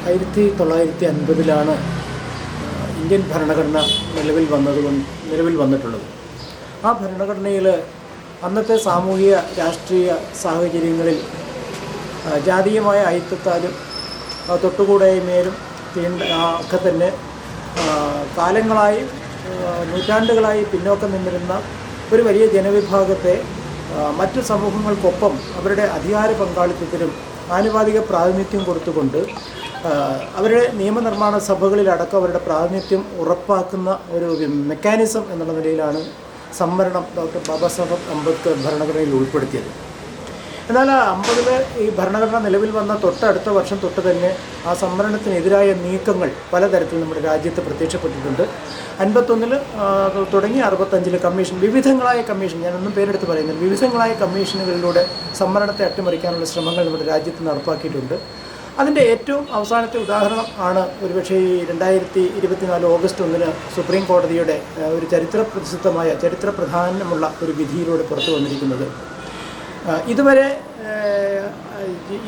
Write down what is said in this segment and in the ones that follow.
1950 Indian ഭരണഘടന നിലവിൽ വന്നിട്ടുള്ളത്. ആ ഭരണഘടനയിൽ അന്നത്തെ സാമൂഹിക രാഷ്ട്രീയ സാഹചര്യങ്ങളിൽ ജാതീയമായ ഐക്യത്താലും തൊട്ടുകൂടായ്മയിലും ഒക്കെ തന്നെ കാലങ്ങളായി നൂറ്റാണ്ടുകളായി പിന്നോക്കം നിന്നിരുന്ന ഒരു വലിയ ജനവിഭാഗത്തെ മറ്റു സമൂഹങ്ങൾക്കൊപ്പം അവരുടെ അധികാര പങ്കാളിത്തത്തിനും ആനുപാതിക പ്രാതിനിധ്യം കൊടുത്തുകൊണ്ട് അവരുടെ നിയമനിർമ്മാണ സഭകളിലടക്കം അവരുടെ പ്രാതിനിധ്യം ഉറപ്പാക്കുന്ന ഒരു മെക്കാനിസം എന്നുള്ള നിലയിലാണ് സംവരണം ഡോക്ടർ ബാബാ സാഹേബ് അംബേദ്കർ ഭരണഘടനയിൽ ഉൾപ്പെടുത്തിയത്. എന്നാൽ 50 ഈ ഭരണഘടന നിലവിൽ വന്ന തൊട്ടടുത്ത വർഷം തൊട്ട് തന്നെ ആ സംവരണത്തിനെതിരായ നീക്കങ്ങൾ പലതരത്തിൽ നമ്മുടെ രാജ്യത്ത് പ്രത്യക്ഷപ്പെട്ടിട്ടുണ്ട്. 51 തുടങ്ങി 65 കമ്മീഷൻ, വിവിധങ്ങളായ കമ്മീഷൻ, ഞാനൊന്നും പേരെടുത്ത് പറയുന്നില്ല, വിവിധങ്ങളായ കമ്മീഷനുകളിലൂടെ സംവരണത്തെ അട്ടിമറിക്കാനുള്ള ശ്രമങ്ങൾ നമ്മുടെ രാജ്യത്ത് നടപ്പാക്കിയിട്ടുണ്ട്. അതിൻ്റെ ഏറ്റവും അവസാനത്തെ ഉദാഹരണം ആണ് ഒരുപക്ഷേ ഈ 2024 ഓഗസ്റ്റ് 1 സുപ്രീം കോടതിയുടെ ഒരു ചരിത്ര പ്രധാനമുള്ള ഒരു വിധിയിലൂടെ പുറത്തു വന്നിരിക്കുന്നത്. ഇതുവരെ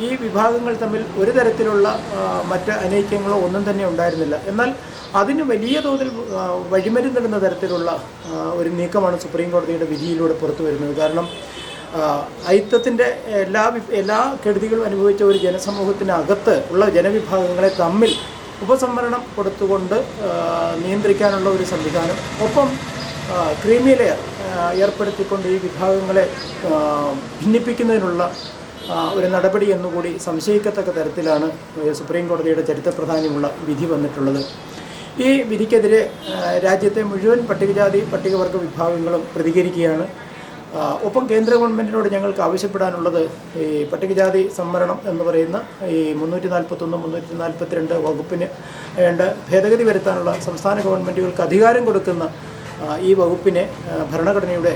ഈ വിഭാഗങ്ങൾ തമ്മിൽ ഒരു തരത്തിലുള്ള മറ്റ് അനൈക്യങ്ങളോ ഒന്നും തന്നെ ഉണ്ടായിരുന്നില്ല. എന്നാൽ അതിന് വലിയ തോതിൽ വഴിമരുന്നിടുന്ന തരത്തിലുള്ള ഒരു നീക്കമാണ് സുപ്രീം കോടതിയുടെ വിധിയിലൂടെ പുറത്തു വരുന്നത്. കാരണം ഐക്യത്തിൻ്റെ എല്ലാ കെടുതികളും അനുഭവിച്ച ഒരു ജനസമൂഹത്തിനകത്ത് ഉള്ള ജനവിഭാഗങ്ങളെ തമ്മിൽ ഉപസംവരണം കൊടുത്തുകൊണ്ട് നിയന്ത്രിക്കാനുള്ള ഒരു സംവിധാനം, ഒപ്പം ക്രീമി ലെയർ ഏർപ്പെടുത്തിക്കൊണ്ട് ഈ വിഭാഗങ്ങളെ ഭിന്നിപ്പിക്കുന്നതിനുള്ള ഒരു നടപടി എന്നുകൂടി സംശയിക്കത്തക്ക തരത്തിലാണ് സുപ്രീം കോടതിയുടെ ചരിത്ര പ്രാധാന്യമുള്ള വിധി വന്നിട്ടുള്ളത്. ഈ വിധിക്കെതിരെ രാജ്യത്തെ മുഴുവൻ പട്ടികജാതി പട്ടികവർഗ വിഭാഗങ്ങളും പ്രതികരിക്കുകയാണ്. ഒപ്പം കേന്ദ്ര ഗവൺമെൻറ്റിനോട് ഞങ്ങൾക്ക് ആവശ്യപ്പെടാനുള്ളത് ഈ പട്ടികജാതി സംവരണം എന്ന് പറയുന്ന ഈ 341, 342 വകുപ്പിന് വേണ്ട ഭേദഗതി വരുത്താനുള്ള സംസ്ഥാന ഗവൺമെൻറ്റുകൾക്ക് അധികാരം കൊടുക്കുന്ന ഈ വകുപ്പിനെ ഭരണഘടനയുടെ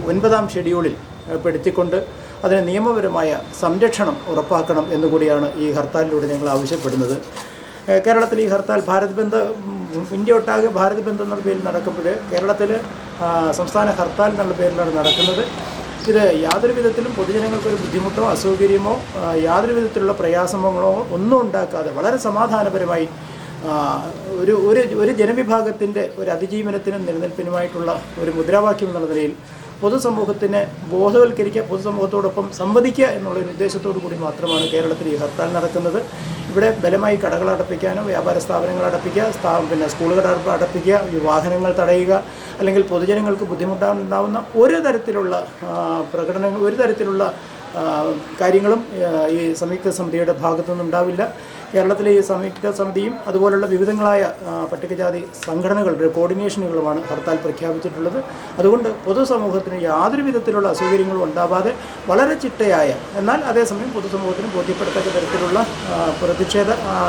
9ാം ഷെഡ്യൂളിൽ പെടുത്തിക്കൊണ്ട് അതിന് നിയമപരമായ സംരക്ഷണം ഉറപ്പാക്കണം എന്നുകൂടിയാണ് ഈ ഹർത്താലിലൂടെ ഞങ്ങൾ ആവശ്യപ്പെടുന്നത്. കേരളത്തിൽ ഈ ഹർത്താൽ ഭാരത് ബന്ദ്, ഇന്ത്യ ഒട്ടാകെ ഭാരത് ബന്ദ് എന്നുള്ള പേരിൽ നടക്കുമ്പോൾ കേരളത്തിൽ സംസ്ഥാന ഹർത്താൽ എന്നുള്ള പേരിലാണ് നടക്കുന്നത്. ഇത് യാതൊരു വിധത്തിലും പൊതുജനങ്ങൾക്കൊരു ബുദ്ധിമുട്ടോ അസൗകര്യമോ യാതൊരു വിധത്തിലുള്ള പ്രയാസങ്ങളോ ഒന്നും ഉണ്ടാക്കാതെ വളരെ സമാധാനപരമായി ഒരു ജനവിഭാഗത്തിൻ്റെ ഒരു അതിജീവനത്തിനും നിലനിൽപ്പിനുമായിട്ടുള്ള ഒരു മുദ്രാവാക്യം എന്നുള്ള നിലയിൽ പൊതുസമൂഹത്തിനെ ബോധവൽക്കരിക്കുക, പൊതുസമൂഹത്തോടൊപ്പം സംവദിക്കുക എന്നുള്ളൊരു ഉദ്ദേശത്തോടു കൂടി മാത്രമാണ് കേരളത്തിൽ ഈ ഹർത്താൽ നടക്കുന്നത്. ഇവിടെ ബലമായി കടകൾ അടപ്പിക്കാനോ വ്യാപാര സ്ഥാപനങ്ങൾ അടപ്പിക്കുക, സ്കൂളുകൾ അടപ്പിക്കുക, വാഹനങ്ങൾ തടയുക, അല്ലെങ്കിൽ പൊതുജനങ്ങൾക്ക് ബുദ്ധിമുട്ടുണ്ടാകുന്ന ഒരു തരത്തിലുള്ള കാര്യങ്ങളും ഈ സംയുക്ത സമിതിയുടെ ഭാഗത്തുനിന്നുണ്ടാവില്ല. കേരളത്തിലെ ഈ സംയുക്ത സമിതിയും അതുപോലുള്ള വിവിധങ്ങളായ പട്ടികജാതി സംഘടനകളുടെ കോർഡിനേഷനുകളുമാണ് ഹർത്താൽ പ്രഖ്യാപിച്ചിട്ടുള്ളത്. അതുകൊണ്ട് പൊതുസമൂഹത്തിന് യാതൊരു വിധത്തിലുള്ള അസൗകര്യങ്ങളും ഉണ്ടാവാതെ വളരെ ചിട്ടയായ, എന്നാൽ അതേസമയം പൊതുസമൂഹത്തിന് ബോധ്യപ്പെടുത്തക്ക തരത്തിലുള്ള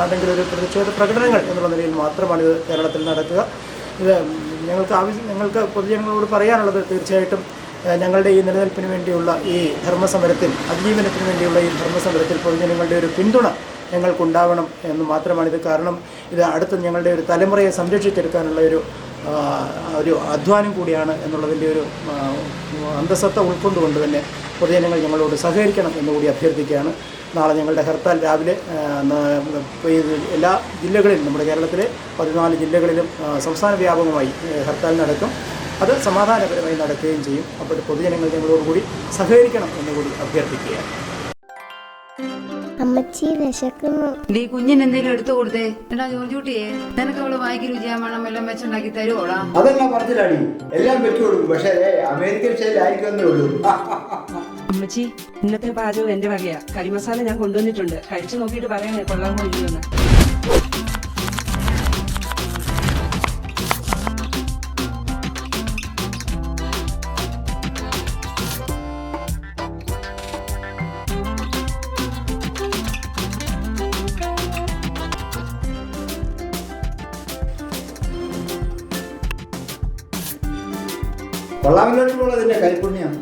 അല്ലെങ്കിൽ ഒരു പ്രതിഷേധ പ്രകടനങ്ങൾ എന്നുള്ള നിലയിൽ മാത്രമാണ് ഇത് കേരളത്തിൽ നടക്കുക. ഇത് ഞങ്ങൾക്ക് പൊതുജനങ്ങളോട് പറയാനുള്ളത്, തീർച്ചയായിട്ടും ഞങ്ങളുടെ ഈ നിലനിൽപ്പിന് വേണ്ടിയുള്ള ഈ ധർമ്മസമരത്തിൽ, അതിജീവനത്തിന് വേണ്ടിയുള്ള ഈ ധർമ്മസമരത്തിൽ പൊതുജനങ്ങളുടെ ഒരു പിന്തുണ ഞങ്ങൾക്കുണ്ടാവണം എന്ന് മാത്രമാണിത്. കാരണം ഇത് അടുത്ത ഞങ്ങളുടെ ഒരു തലമുറയെ സംരക്ഷിച്ചെടുക്കാനുള്ള ഒരു അധ്വാനം കൂടിയാണ് എന്നുള്ളതിൻ്റെ ഒരു അന്തസത്ത ഉൾക്കൊണ്ടുകൊണ്ട് തന്നെ പൊതുജനങ്ങൾ ഞങ്ങളോട് സഹകരിക്കണം എന്നുകൂടി അഭ്യർത്ഥിക്കുകയാണ്. നാളെ ഞങ്ങളുടെ ഹർത്താൽ രാവിലെ എല്ലാ ജില്ലകളിലും, നമ്മുടെ കേരളത്തിലെ 14 ജില്ലകളിലും സംസ്ഥാന വ്യാപകമായി ഹർത്താൽ നടക്കും. അത് സമാധാനപരമായി നടക്കുകയും ചെയ്യും. അപ്പോൾ പൊതുജനങ്ങൾ ഞങ്ങളോടുകൂടി സഹകരിക്കണം എന്നുകൂടി അഭ്യർത്ഥിക്കുകയാണ്. അമ്മച്ചി വിശക്കുന്നു. നീ കുഞ്ഞിന് എന്തെങ്കിലും എടുത്തു കൊടുത്തേ. എടാ ജോർജൂട്ടിയെ, നിനക്ക് അവള് വായിക്ക് രുചിയാൻ വേണം എല്ലാം വെച്ചുണ്ടാക്കി തരുവോടാ? അതെല്ലാം പറഞ്ഞില്ലാടി, എല്ലാം വെച്ചു കൊടുക്കും. പക്ഷേ അമേരിക്കൻ സ്റ്റൈൽ ആയിരിക്കുമെന്നേ ഉള്ളൂ. അമ്മച്ചി, ഇന്നത്തെ പാചകം എന്റെ വകയാ. കരിമസാല ഞാൻ കൊണ്ടുവന്നിട്ടുണ്ട്. കഴിച്ചു നോക്കിയിട്ട് പറയണേ കൊള്ളാമോ ഇല്ലെന്ന്. കൊള്ളാമില്ലോട്ടുള്ളതിന്റെ കൈപുണ്യം.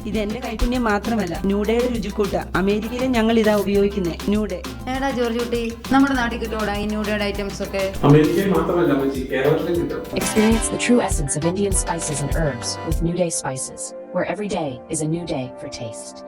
ഇത് എന്റെ കൈപുണ്യം മാത്രമല്ല, ന്യൂഡേയുടെ രുചിക്കൂട്ട. അമേരിക്കയിലെ ഞങ്ങൾ ഇതാ ഉപയോഗിക്കുന്നത് ന്യൂഡേ. ഏടാ ജോർജൂട്ടി, നമ്മുടെ നാട്ടിൽ കിട്ടോടാ ഈ ന്യൂഡേയുടെ ഐറ്റംസ് ഒക്കെ? അമേരിക്കയിൽ മാത്രമല്ല കേരളത്തിലും കിട്ടും. Experience the true essence of Indian spices and herbs with New Day spices, where every day is a new day for taste.